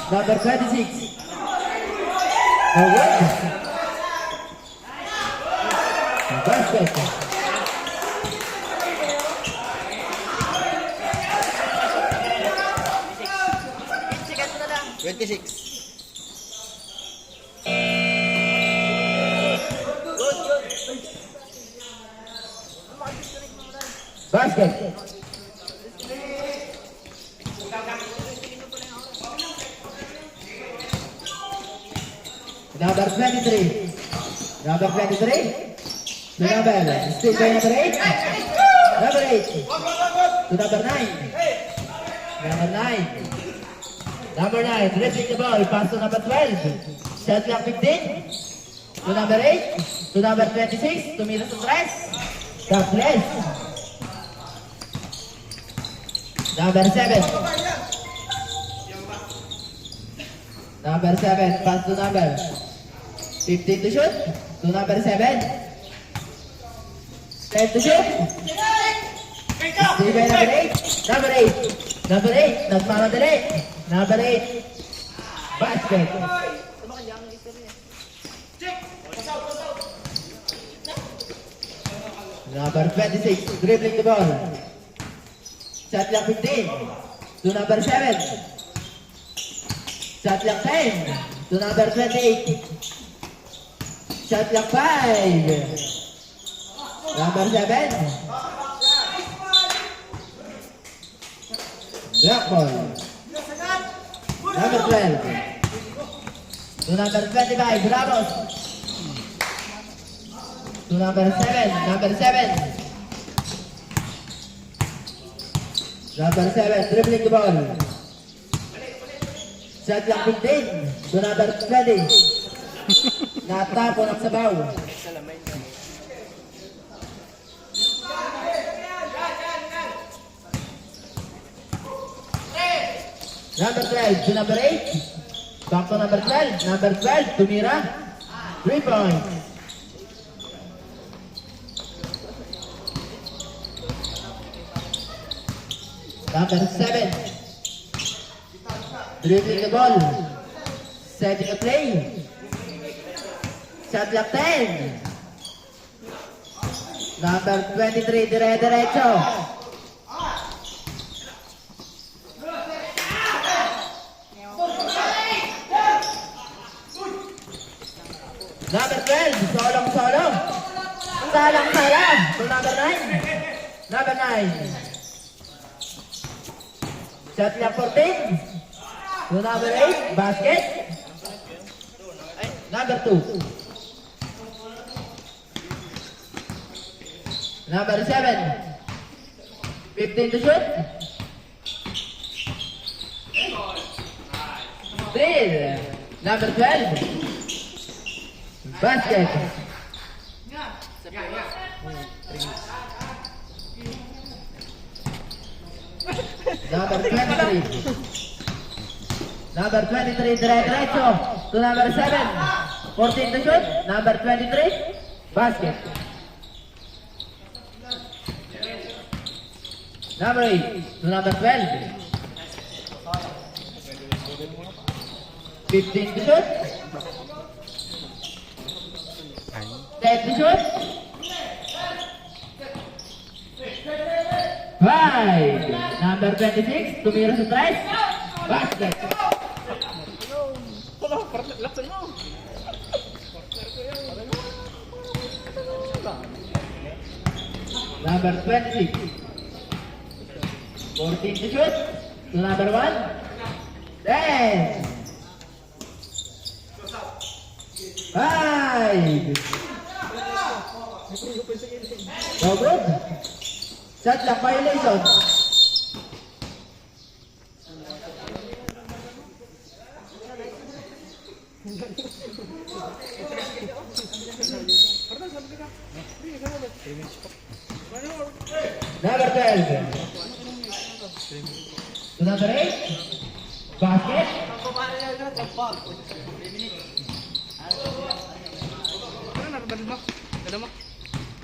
Number 26. No good. Basket. Sikat mo na lang. 26. Basket. Number 23. Number 23. The number. Still by number 8. Number 8. To number 9. Number 9. Number 9. Dribbling the ball. Pass to number 12. Shot clock 15. To number 8. To number 26. 2 minutes to stress. Topless. Number 7. Number 7. Pass to number 15 to shoot. To number 7. 10 to shoot. Stay by number 8. Number 8. Number 8. Nagmamadali. Number 8. Basket. Number 26. Dribbling the ball. Shot clock 15. To number 7. Shot clock 10. To number 28. Shot clock 5. Number 7. Black ball. Number 12. To number 25. Ramos. To number 7. Number 7. Number 7. Dribbling the ball. Shot clock 15. To number 20. Natapo ng sabaw. Number 12 to number 8. Back to number 12. Number 12 to Mira. 3 points. Number 7. Dribbling the ball. Setting a play. Shot clock 10. Number 23, dire-diretso. Number 12, solong-solong. Salang-sala. To number 9. Number 9. Shot clock 14. To number 8, basket. Number 2. Number 7. 15 to shoot. 3. Number 12. Basket. Number 23. Number 23, dire-diretso. To number 7. 14 to shoot. Number 23. Basket. Number 8. To number 12. 15 to shoot. 10 to shoot. 5. Number 26. Tumira sa stress. Basket. Number 26. 14 to shoot. To number 1. 10. 5. No good. Shot clock violation. Number 12. To number 8. Basket.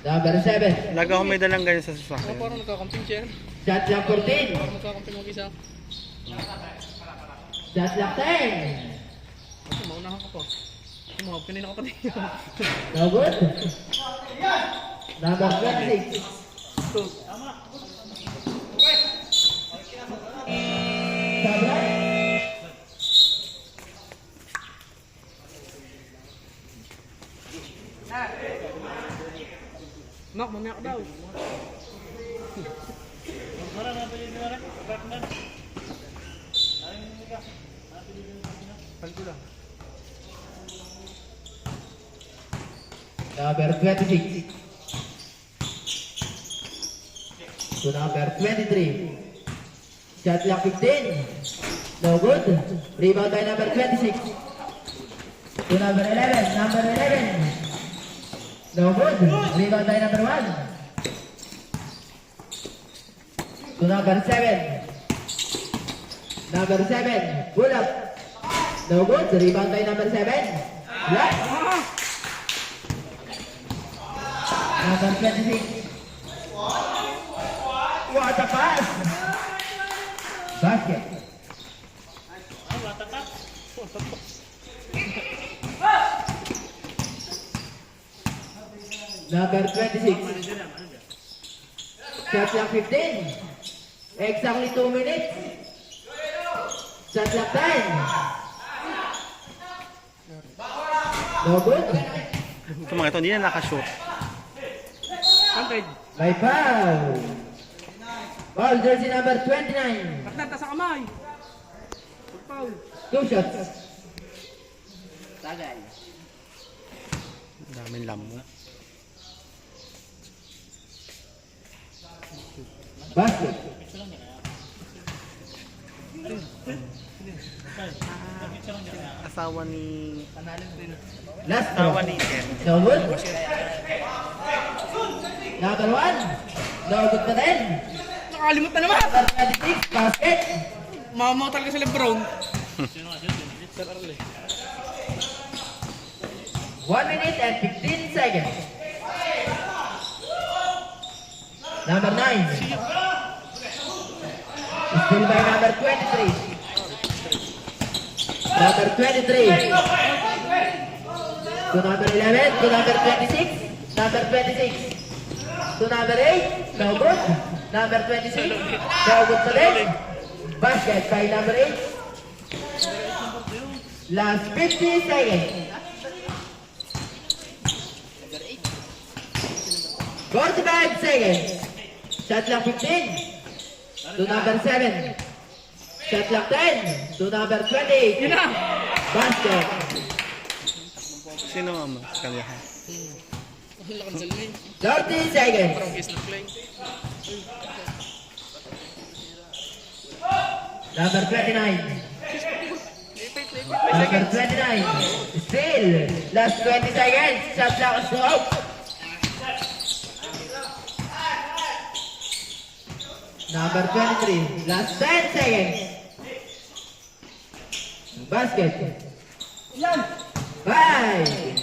Number 7. Laga ko may dalang ganyan sa sasakyan. Parang nagkakamping chair. Shot clock 14. Parang nagkakamping mag-isa. Shot clock 10. Maunahan ko po. Tumawag kanina ko pa din. No good. Number 26. Sablay. Nak, mamaya ka daw. Pal ko lang. Number 26. To number 23. Shot clock 15. No good. Rebound by number 26. To number 11. Number 11. No good. Rebound by number 1. To number 7. Number 7. Pull up. No good. Rebound by number 7. Block. Number 26. What a pass! Basket. Number 26. Shot clock 15. Exactly 2 minutes. Shot clock 10. No good. Ito mga ito, hindi na nakashoot. Anted. By foul. Foul jersey number 29. Partner, ta sa kamay. Foul. 2 shots. Tagay. Daming lamo. Basket. Asawa ni... Last Asawa throw. ni Ken. No good. Number 1. No good na din. Nakalimot na naman. Number 26. Basket. Mamaw talaga sa Lebron. 1 minute and 15 seconds. Number 9. Still by number 23. Number 23. To number 11. To number 26. Number 26. To number 8. No good. Number 26. No good pa din. Basket by number 8. Last 50 seconds. 45 seconds. Shot clock 15. To number 7. Shot clock 10. To number 28. Yun na. Basket. Sino ang kalihan? Ang lakan sa limay. 30 seconds. Parang kiss na play. Number 29. Number 29. Still. Last 20 seconds. Shot clock is out. Number 23. Last 10 seconds. Basket. 5.